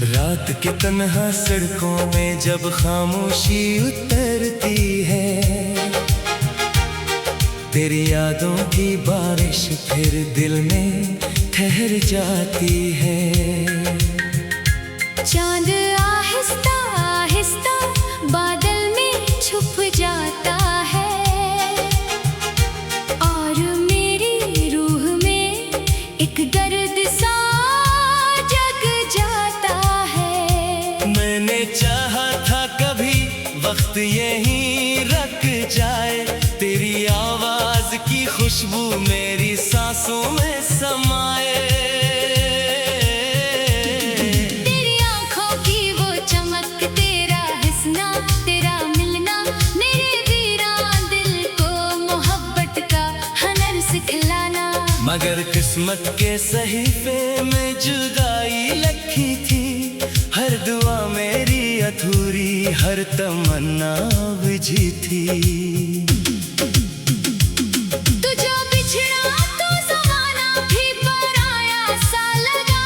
रात के तन्हा सड़कों में जब खामोशी उतरती है, तेरी यादों की बारिश फिर दिल में ठहर जाती है। चांद आहिस्ता आहिस्ता बादल में छुप जाता है और मेरी रूह में एक दर्द सा जग जाता है। मैंने चाहा था कभी वक्त यहीं रुक जाए, तेरी आवाज की खुशबू मेरी सांसों में समाए। तेरी आंखों की वो चमक, तेरा हंसना, तेरा मिलना मेरे वीरान दिल को मोहब्बत का हुनर सिखलाना। मगर किस्मत के सहीफे में जुदाई लिखी थी, हर दुआ मेरी अधूरी, हर तमन्ना बुझी थी। तू जो बिछड़ा तो ज़माना भी पराया सा लगा,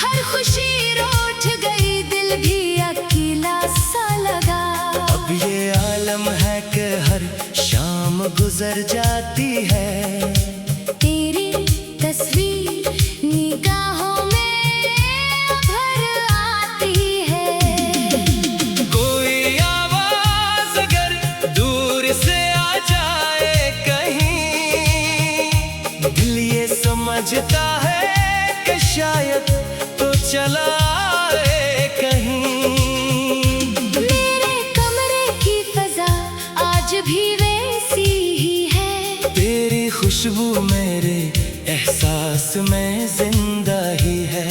हर खुशी रूठ गई दिल भी अकेला सा लगा। अब ये आलम है कि हर शाम गुजर जाती है, तेरी तस्वीर निगाहों में भर आती है। कोई आवाज अगर दूर से आ जाए कहीं, दिल ये समझता है कि शायद तो चला आए कहीं। मेरे कमरे की फजा आज भी वैसी ही है, तेरी खुशबू मेरे एहसास में जिंदा ही है।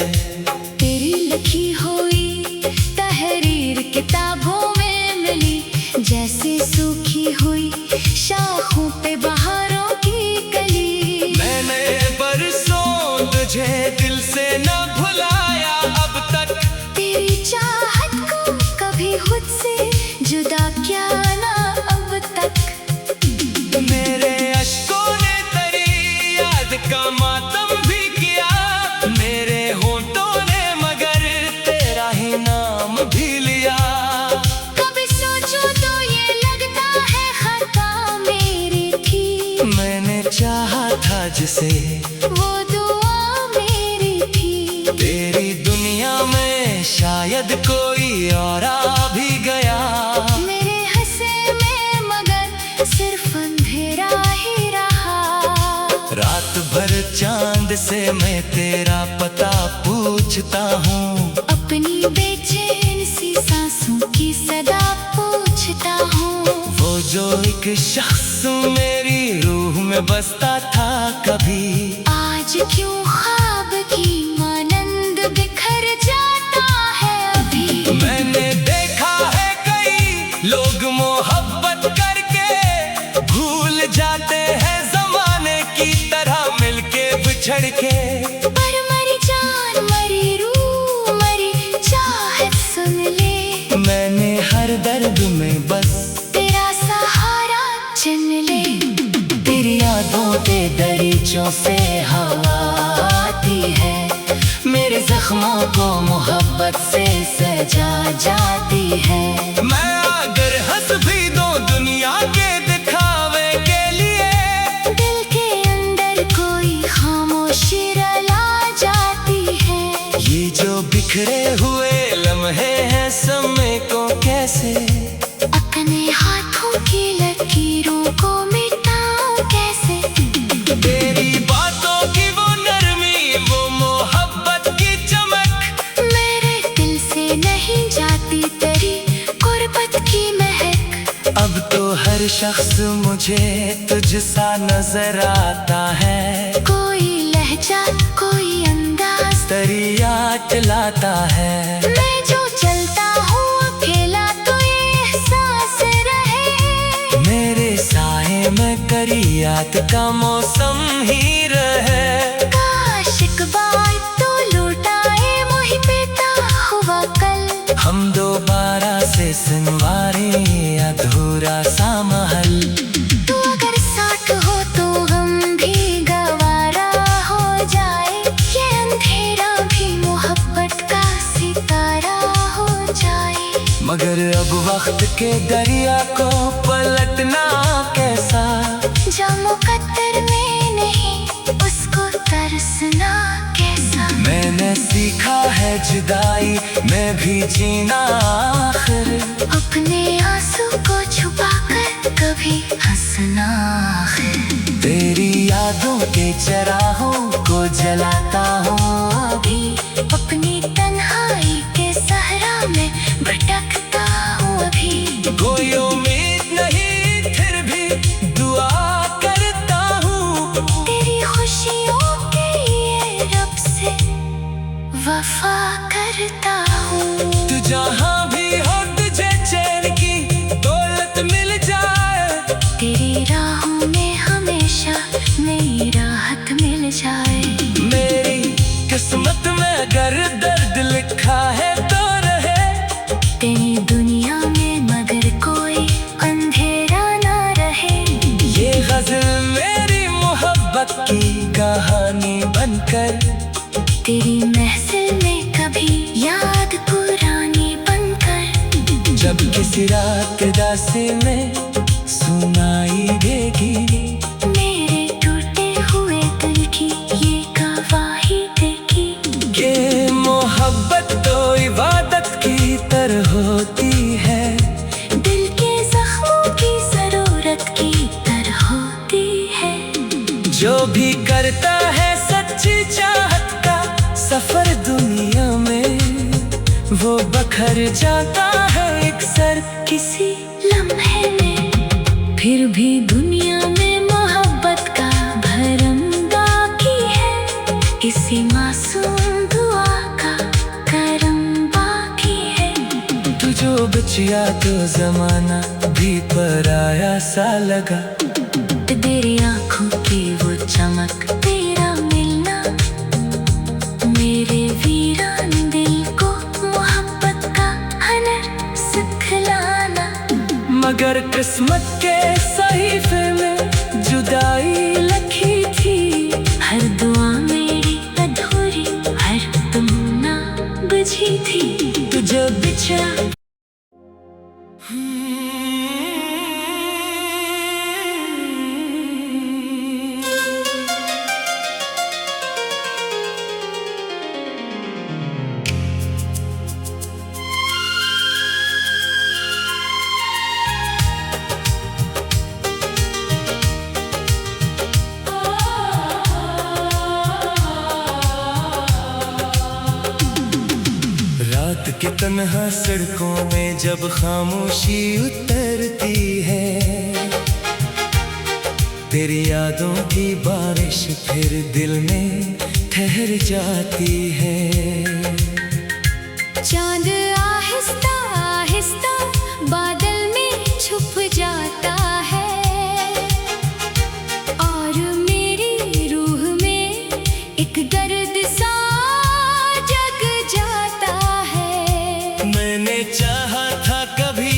तेरी लिखी हुई तहरीर किताबों में मिली, जैसे सूखी हुई शाखों पे बहारों की कली। मैंने बरसों तुझे दिल से न भुलाया अब तक, तेरी चाहत को कभी खुद से जुदा किया ना अब तक। मेरे अश्कों ने तेरी याद का मातम भी किया, मेरे होंठों ने मगर तेरा ही नाम भी लिया। कभी सोचो तो ये लगता है खता मेरी थी, मैंने चाहा था जिसे वो दुआ मेरी थी। तेरी दुनिया में शायद कोई और आ भी गया, मेरे हंसे में मगर सिर्फ अंधेरा ही रहा। रात भर चांद से मैं तेरा पता पूछता हूँ, अपनी बेचैन सी सांसों की सदा पूछता हूँ। वो जो एक शख्स मेरी रूह में बसता था कभी, आज क्यों ख्वाब की मानंद बिखर जाता है अभी। मैंने देखा है कई लोग मोहब्बत करके भूल जाते हैं जमाने की तरह मिलके बिछड़ के। पर मरी जान मरी रूह मरी चाहत सुन ले, मैंने हर दर्द में बस तेरा सहारा चुन ले। तेरी यादों के दरीचों से हवा आती है, मेरे जख्मों को मोहब्बत से सजा जाती है। मैं अगर हंस भी दूं दुनिया के दिखावे के लिए, दिल के अंदर कोई खामोशी रला जाती है। ये जो बिखरे हुए लम्हे हैं समय को कैसे अपने हाथों की लकीरों को मिटाऊं कैसे। तेरी बातों की वो नरमी, वो मोहब्बत की चमक, मेरे दिल से नहीं जाती तेरी गुर्बत की महक। अब तो हर शख्स मुझे तुझसा नजर आता है, कोई लहजा कोई अंदाज तेरी याद लाता है। मैं जो चलता हूँ अकेला तो ये याद का मौसम ही रहे। काश एक बार तो लौटाए मोहि पैदा हुआ कल। हम दोबारा से संवारे अधूरा सा महल। तू अगर साथ हो तो हम भी गवारा हो जाए। ये अंधेरा भी मोहब्बत का सितारा हो जाए। मगर अब वक्त के दरिया को पलटना कैसा। जो मुकद्दर में नहीं उसको तरसना कैसा। मैंने सीखा है जुदाई में भी जीना आखिर। अपने आंसू को छुपाकर कभी हंसना आखिर। तेरी यादों के चराहों को जलाता हूँ अभी। अपनी तन्हाई के सहरा में भटकता हूँ अभी। कोई उम्मीद नहीं फिर भी दुआ करता हूँ। तेरी खुशियों के लिए रब से वफा करता हूँ। तू जहाँ भी हो तुझे चैन की दौलत मिल जाए। तेरी राहों में हमेशा नई राहत मिल जाए। मेरी किस्मत में अगर दर्द लिखा है तो रहे। तेरी दुनिया में मगर कोई अंधेरा ना रहे। ये गजल मेरी मोहब्बत की कहानी बनकर तेरी महफिल में कभी याद पुरानी बनकर। जब किसी रात दासी में सुनाई देगी। मेरे टूटे हुए दिल की ये गवाही देगी। ये मोहब्बत तो इबादत की तरह होती है। दिल के जख्मों की जरूरत की तरह होती है। जो भी करता है सच्ची चाहत का सफर दुनिया में, वो बखर जाता है अक्सर किसी लम्हे में। फिर भी दुनिया में मोहब्बत का भरम बाकी है। इसी मासूम दुआ का करम बाकी है। तू जो बचिया तो जमाना भी पराया सा लगा। तेरी आंखों की वो चमक तेरा मिलना मेरे वीरान दिल को मोहब्बत का हुनर सिखलाना। मगर किस्मत के सहीफे में जुदाई लिखी थी। हर दुआ मेरी अधूरी हर तमन्ना बुझी थी। तुझे बिछड़ा रात के तन्हा सड़कों में जब खामोशी उतरती है। तेरी यादों की बारिश फिर दिल में ठहर जाती है। चांद आहिस्ता आहिस्ता बादल में छुप जाता है। और मेरी रूह में एक दर्द सा जग जाता है। मैंने चाहा था कभी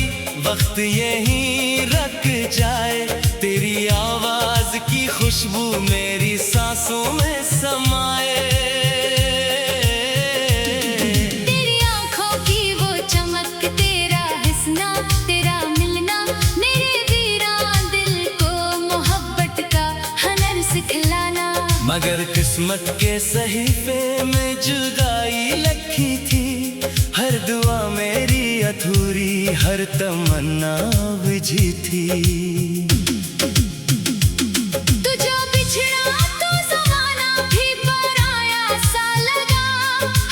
वक्त यहीं रख जाए। तेरी आवाज की खुशबू मेरी सांसों में समाए। तेरी आंखों की वो चमक तेरा हंसना तेरा मिलना मेरे वीरान दिल को मोहब्बत का हुनर सिखलाना। मगर किस्मत के सहीफे में जुदाई लिखी थी। हर दुआ मेरी अधूरी हर तमन्ना बुझी थी। तुझे बिछड़ा तो जमाना भी पराया सा लगा।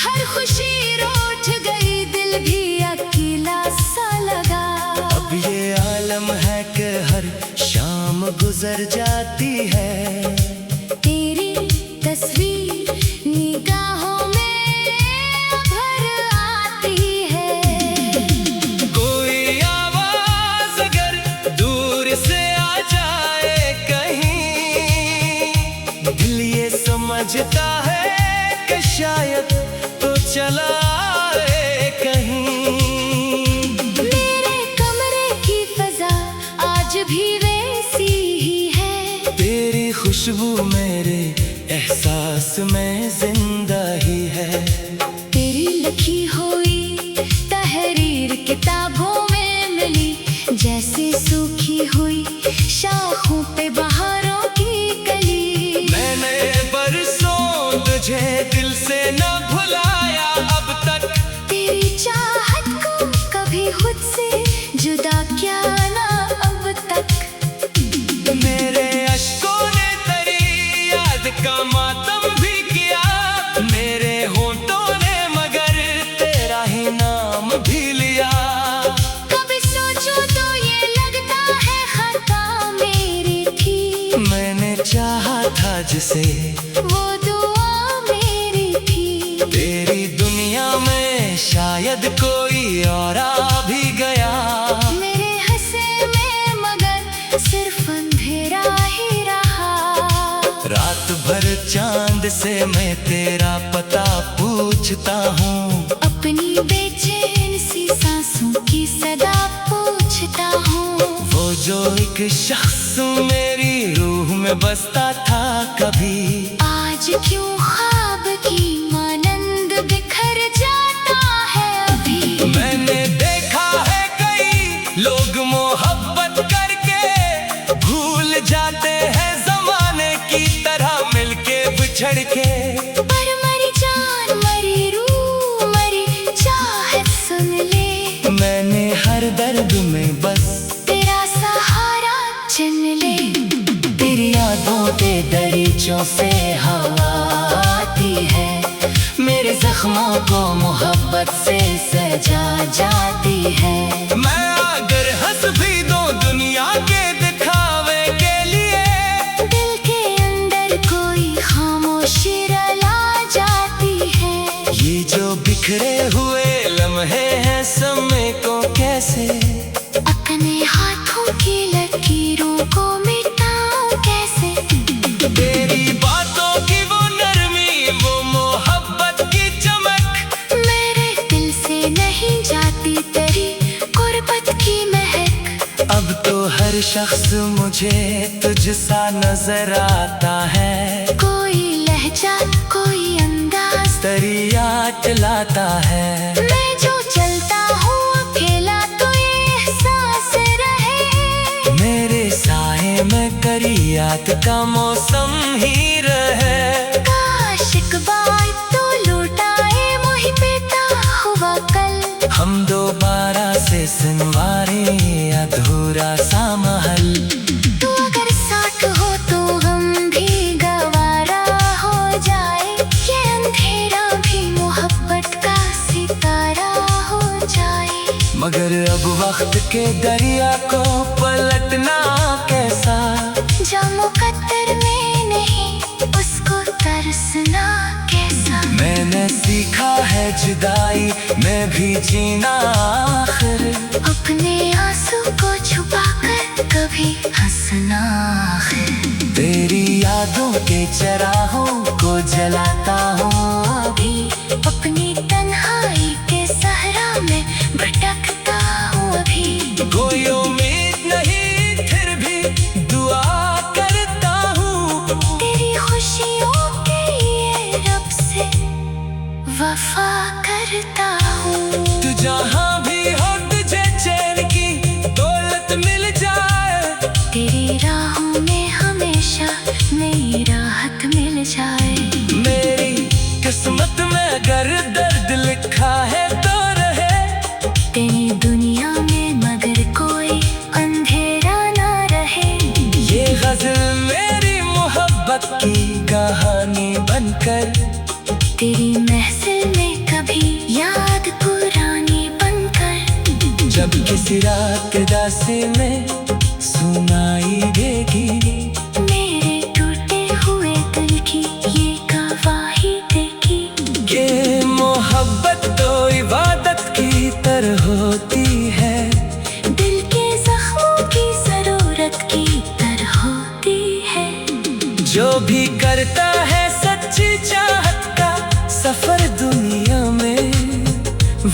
हर खुशी रूठ गई दिल भी अकेला सा लगा। अब ये आलम है कि हर शाम गुजर जाती है। तेरी तस्वीर निगाहों में भर आती है। कोई आवाज अगर दूर से आ जाए कहीं शायद तो चला आए कहीं। मेरे कमरे की फजा आज भी वैसी ही है, तेरी खुशबू मेरे एहसास में जिंदा ही है। तेरी लिखी हुई तहरीर किताबों में मिली, जैसे सूखी हुई शाखों पे बहारों की कली। मैंने बरसों तुझे दिल से न भुलाया अब तक, तेरी चाहत को कभी खुद से जुदा किया ना अब तक। मेरे अश्कों ने तेरी याद का मातम भी किया, मेरे होंठों ने मगर तेरा ही नाम भी लिया। कभी सोचो तो ये लगता है खता मेरी थी, मैंने चाहा था जिसे वो दुआ मेरी थी। तेरी दुनिया में शायद कोई और आ भी गया। मेरे हंसे में मगर सिर्फ अंधेरा ही रहा। रात भर चांद से मैं तेरा पता पूछता हूँ, अपनी बेचैन सी सांसों की सदा पूछता हूँ। वो जो एक शख्स मेरी रूह में बसता था कभी, आज क्यों ख्वाब की मानंद बिखर जाता है अभी। मैंने देखा है कई लोग मोहब्बत करके भूल जाते हैं जमाने की तरह मिलके बिछड़ के। पर मरी जान मरी रूह मरी चाहत सुन ले, मैंने हर दर्द में बस तेरा सहारा चुन ले। तेरी यादों के दरीचों से हवा आती है, मेरे जख्मों को मोहब्बत से सजा जाती है। मैं अगर हंस भी दूं दुनिया के दिखावे के लिए, दिल के अंदर कोई खामोशी रला जाती है। ये जो बिखरे हुए लम्हे हैं समय को कैसे अपने हाथों की लकीरों को मिटाऊं कैसे। तेरी बातों की वो नरमी वो मोहब्बत की चमक, मेरे दिल से नहीं जाती तेरी गुर्बत की महक। अब तो हर शख्स मुझे तुझसा नजर आता है। कोई लहजा कोई अंदाज तेरी याद लाता है। मैं जो चलता हूँ अकेला तो ये एहसास रहे, मेरे साए में करी याद का मौसम ही रहे। काश एक बार तो लौटाए मोहि बेटा हुआ कल। हम दोबारा से सिनवारे अधूरा सा महल। तू अगर साथ हो तो गम भी गवारा हो जाए, ये अंधेरा भी मोहब्बत का सितारा हो जाए। मगर अब वक्त के दरिया को पलटना कैसा, जो मुकद्दर में नहीं उसको तरसना कैसा। मैंने सीखा है जुदाई में भी जीना आखिर, अपने आंसू को छुपाकर कभी हंसना आखिर। तेरी यादों के चराहों को जलाता हूँ अभी, अपनी तन्हाई के सहरा में भटकता हूँ अभी। कोई उम्मीद नहीं फिर भी दुआ करता हूँ, तेरी खुशियों के लिए रब से वफा करता हूँ। तू जहाँ भी हो तुझे चैन की दौलत मिल जाए, तेरी राहों में हमेशा नई राहत मिल जाए। मेरी किस्मत में अगर दर्द लिखा है तो रहे, तेरी दुनिया में मगर कोई अंधेरा ना रहे। ये गजल मेरी मोहब्बत की कहानी बनकर, तेरी महफिल में कभी याद पुरानी बनकर। जब किसी रात के दास्ते में सुनाई देगी, मेरे टूटे हुए दिल की ये गवाही देगी। ये मोहब्बत तो इबादत की तरह होती है, दिल के जख्मों की जरूरत की तरह होती है। जो भी करता है सच्ची चाहत का सफर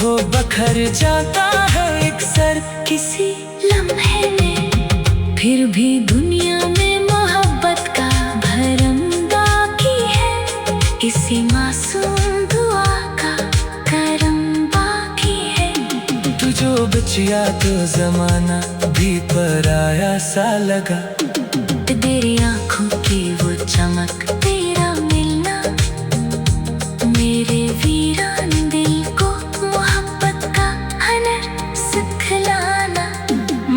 वो बखर जाता है एक सर किसी लम्हे में, फिर भी दुनिया में मोहब्बत का भरम बाकी है, इसी मासूम दुआ का करम बाकी है। तू जो बचिया तो जमाना भी पराया सा लगा, तेरी आंखों की वो चमक, तेरा मिलना मेरे वीरान दिल को मोहब्बत का हुनर सिखलाना।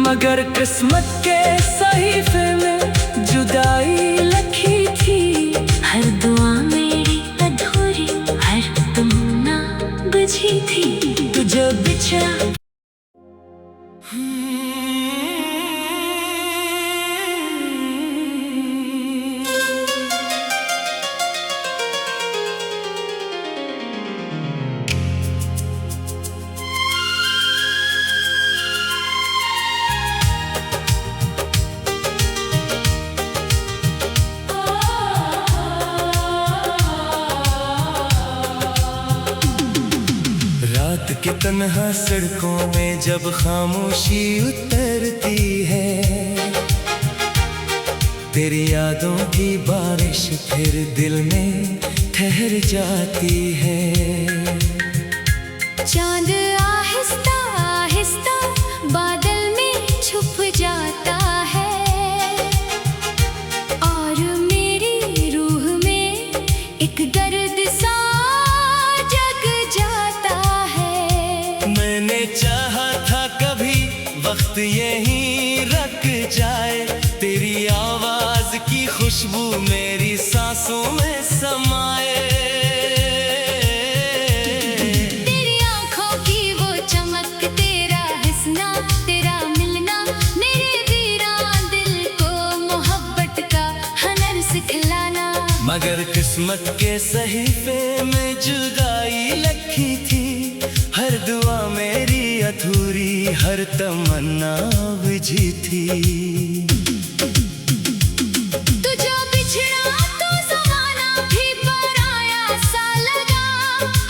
मगर किस्मत के सहीफे में जुदाई लिखी थी, हर दुआ मेरी अधूरी, हर तमन्ना बुझी थी। तू जो बिछड़ा रात के तन्हा सड़कों में जब खामोशी उतरती है, तेरी यादों की बारिश फिर दिल में ठहर जाती है। चांद आहिस्ता आहिस्ता बादल में छुप जाता है, और मेरी रूह में एक दर्द सा जग जाता है। मैंने चाहा था कभी वक्त यहीं रख जाए, तेरी आवाज की खुशबू मेरी सांसों में समाए। तेरी आंखों की वो चमक, तेरा हंसना, तेरा मिलना मेरे वीरान दिल को मोहब्बत का हुनर सिखलाना। मगर किस्मत के सहीफे में जुदाई लिखी थी, हर दुआ मेरी अधूरी, हर तमन्ना बुझी थी। तू जो बिछड़ा तो ज़माना भी पराया सा लगा,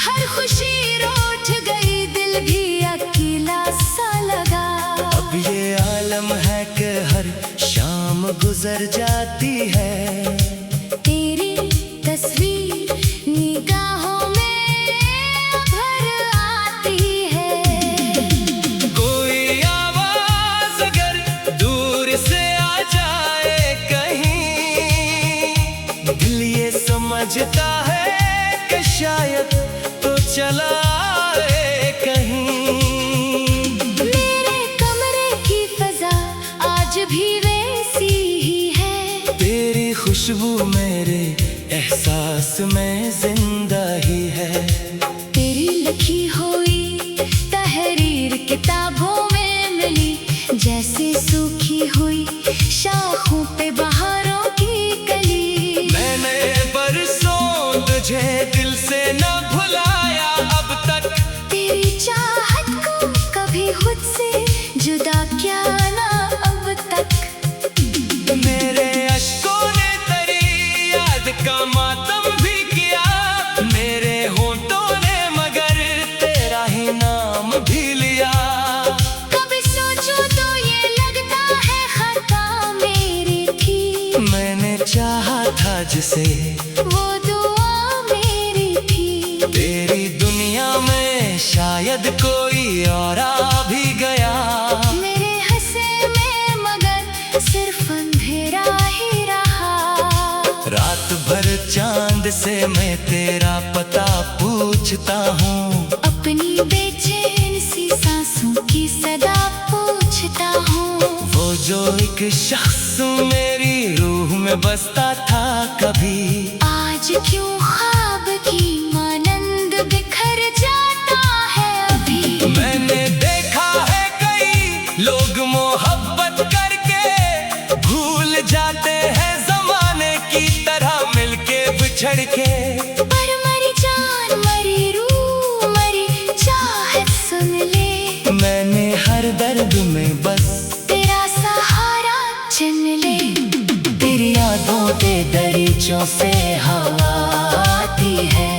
हर खुशी रूठ गई, दिल भी अकेला सा लगा। अब ये आलम है कि हर शाम गुजर जाती है, तेरी तस्वीर निगाहों में भर आती है। कोई आवाज अगर दूर से आ जाए कहीं, दिल ये समझता है कि शायद तो चला आए कहीं। मेरे कमरे की फजा आज भी वैसी ही है, तेरी खुशबू मेरे एहसास में जिंदा ही है। तेरी लिखी हुई तहरीर किताबों में मिली, जैसे सूखी हुई शाखों पे बहारों की कली। मैंने बरसों तुझे दिल से न भुलाया अब तक, तेरी चाहत को कभी खुद से जुदा किया ना अब तक। मेरे अश्कों ने तेरी याद का मातम भी किया, मेरे होंठों ने मगर तेरा ही नाम भी लिया। कभी सोचो तो ये लगता है खता मेरी थी, मैंने चाहा था जिसे वो दुआ मेरी थी। तेरी दुनिया में शायद कोई और आ भी गया, मेरे हंसे में मगर सिर्फ अंधेरा ही रहा। रात भर चांद से मैं तेरा पता पूछता हूँ, अपनी बेचैन सी सांसों की सदा पूछता हूँ। वो जो एक शख्स मेरी रूह में बसता था कभी, आज क्यों ख्वाब की मानंद बिखर जाता है अभी। मैंने देखा है कई लोग मोहब्बत करके भूल जाते हैं जमाने की तरह मिलके बिछड़ के। पर मरी जान मरी रूह मरी चाहत सुन ले, मैंने हर दर्द में बस तेरा सहारा चुन ले। तेरी यादों के दरीचों से हवा आती है,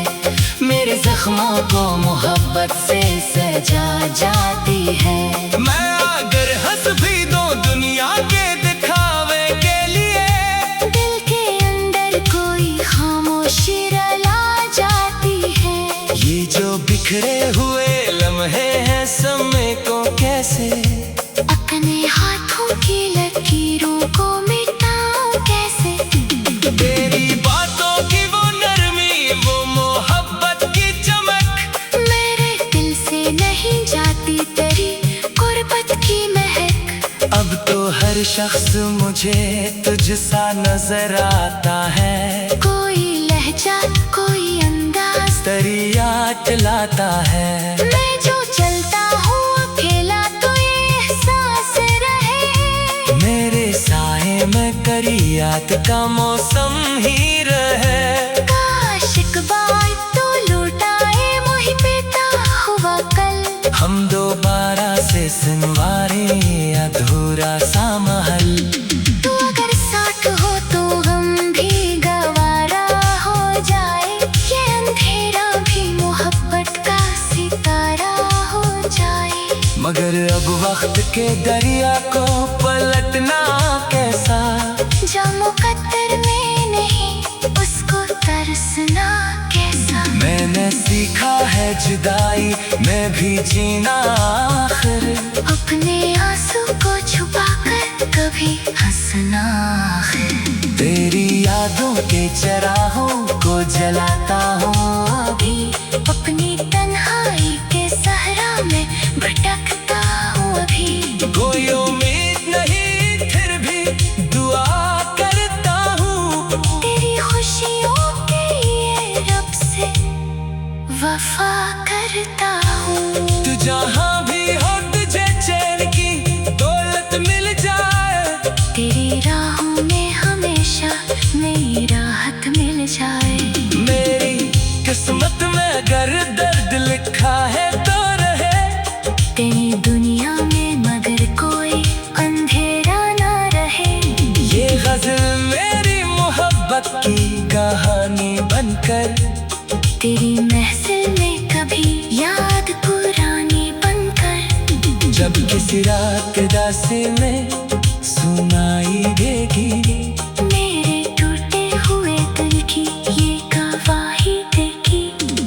मेरे जख्म जख्मों को मोहब्बत से सजा जाती है। मैं अगर हंस भी दूं दुनिया के दिखावे के लिए, दिल के अंदर कोई खामोशी रुला जाती है। ये जो बिखरे हुए लम्हे हैं समय को कैसे अपने हाथों की लकीरों को मिटाऊं कैसे। तेरी बातों की वो नरमी, वो मोहब्बत की चमक, मेरे दिल से नहीं जाती तेरी गुर्बत की महक। अब तो हर शख्स मुझे तुझसा नजर आता है। कोई लहजा कोई अंदाज तेरी याद लाता है। मैं जो चलता हूँ अकेला तो ये एहसास रहे। मेरे साए में करी याद का मौसम ही रहे। काश एक बार तो लौटाए मुझ बेटा हुआ कल। हम दोबारा से संवारे अधूरा सा महल। तू अगर साथ हो तो हम भी गवारा हो जाए। ये अंधेरा भी मोहब्बत का सितारा हो जाए। मगर अब वक्त के दरिया को पलटना कैसा, जो मुकद्दर में नहीं उसको तरसना कैसा। मैंने सीखा है जुदाई में भी जीना आखिर। अपने आंसू को छुपाकर कभी हंसना है। तेरी यादों के चराहों को जलाता हूँ अभी। अपनी तन्हाई के सहरा में भटकता हूँ अभी। कोई उम्मीद नहीं फिर भी दुआ करता हूँ। तेरी खुशियों के लिए रब से वफा करता हूँ। तू जहाँ भी हो तुझे चैन की दौलत मिल जाए। तेरी राहों में हमेशा नई राहत मिल जाए। मेरी किस्मत में अगर दर्द लिखा है तो रहे। तेरी दुनिया में मगर कोई अंधेरा ना रहे। ये गजल मेरी मोहब्बत की कहानी बनकर, तेरी महफिल में कभी याद पुरानी बनकर। जब किसी रात के दास्ते में सुनाई देगी, मेरे टूटे हुए दिल की ये गवाही देगी।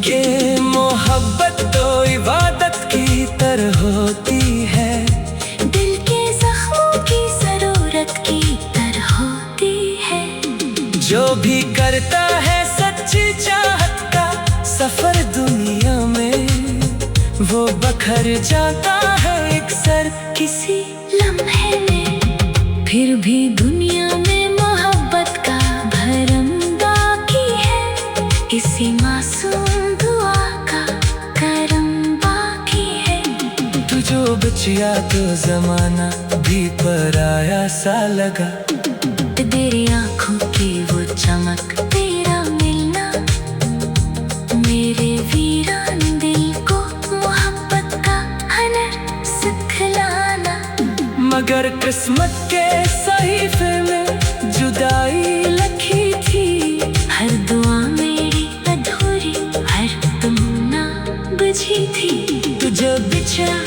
ये मोहब्बत तो इबादत की तरह होती है। दिल के जख्मों की जरूरत की तरह होती है। जो भी करता है सच्ची चाहत का सफर दुनिया में, वो बखर जाता है एक सर किसी लम्हे में। फिर भी दुनिया में मोहब्बत का भरम बाकी है। इसी मासूम दुआ का करम बाकी है। तू जो बचिया तो जमाना भी पराया सा लगा। तेरी आंखों की वो चमक तेरा मिलना, मेरे वीरान दिल को मोहब्बत का हुनर सिखलाना। मगर किस्मत के सहीफे में जुदाई लिखी थी। हर दुआ मेरी अधूरी हर तमन्ना बुझी थी। तुझे बिछड़ा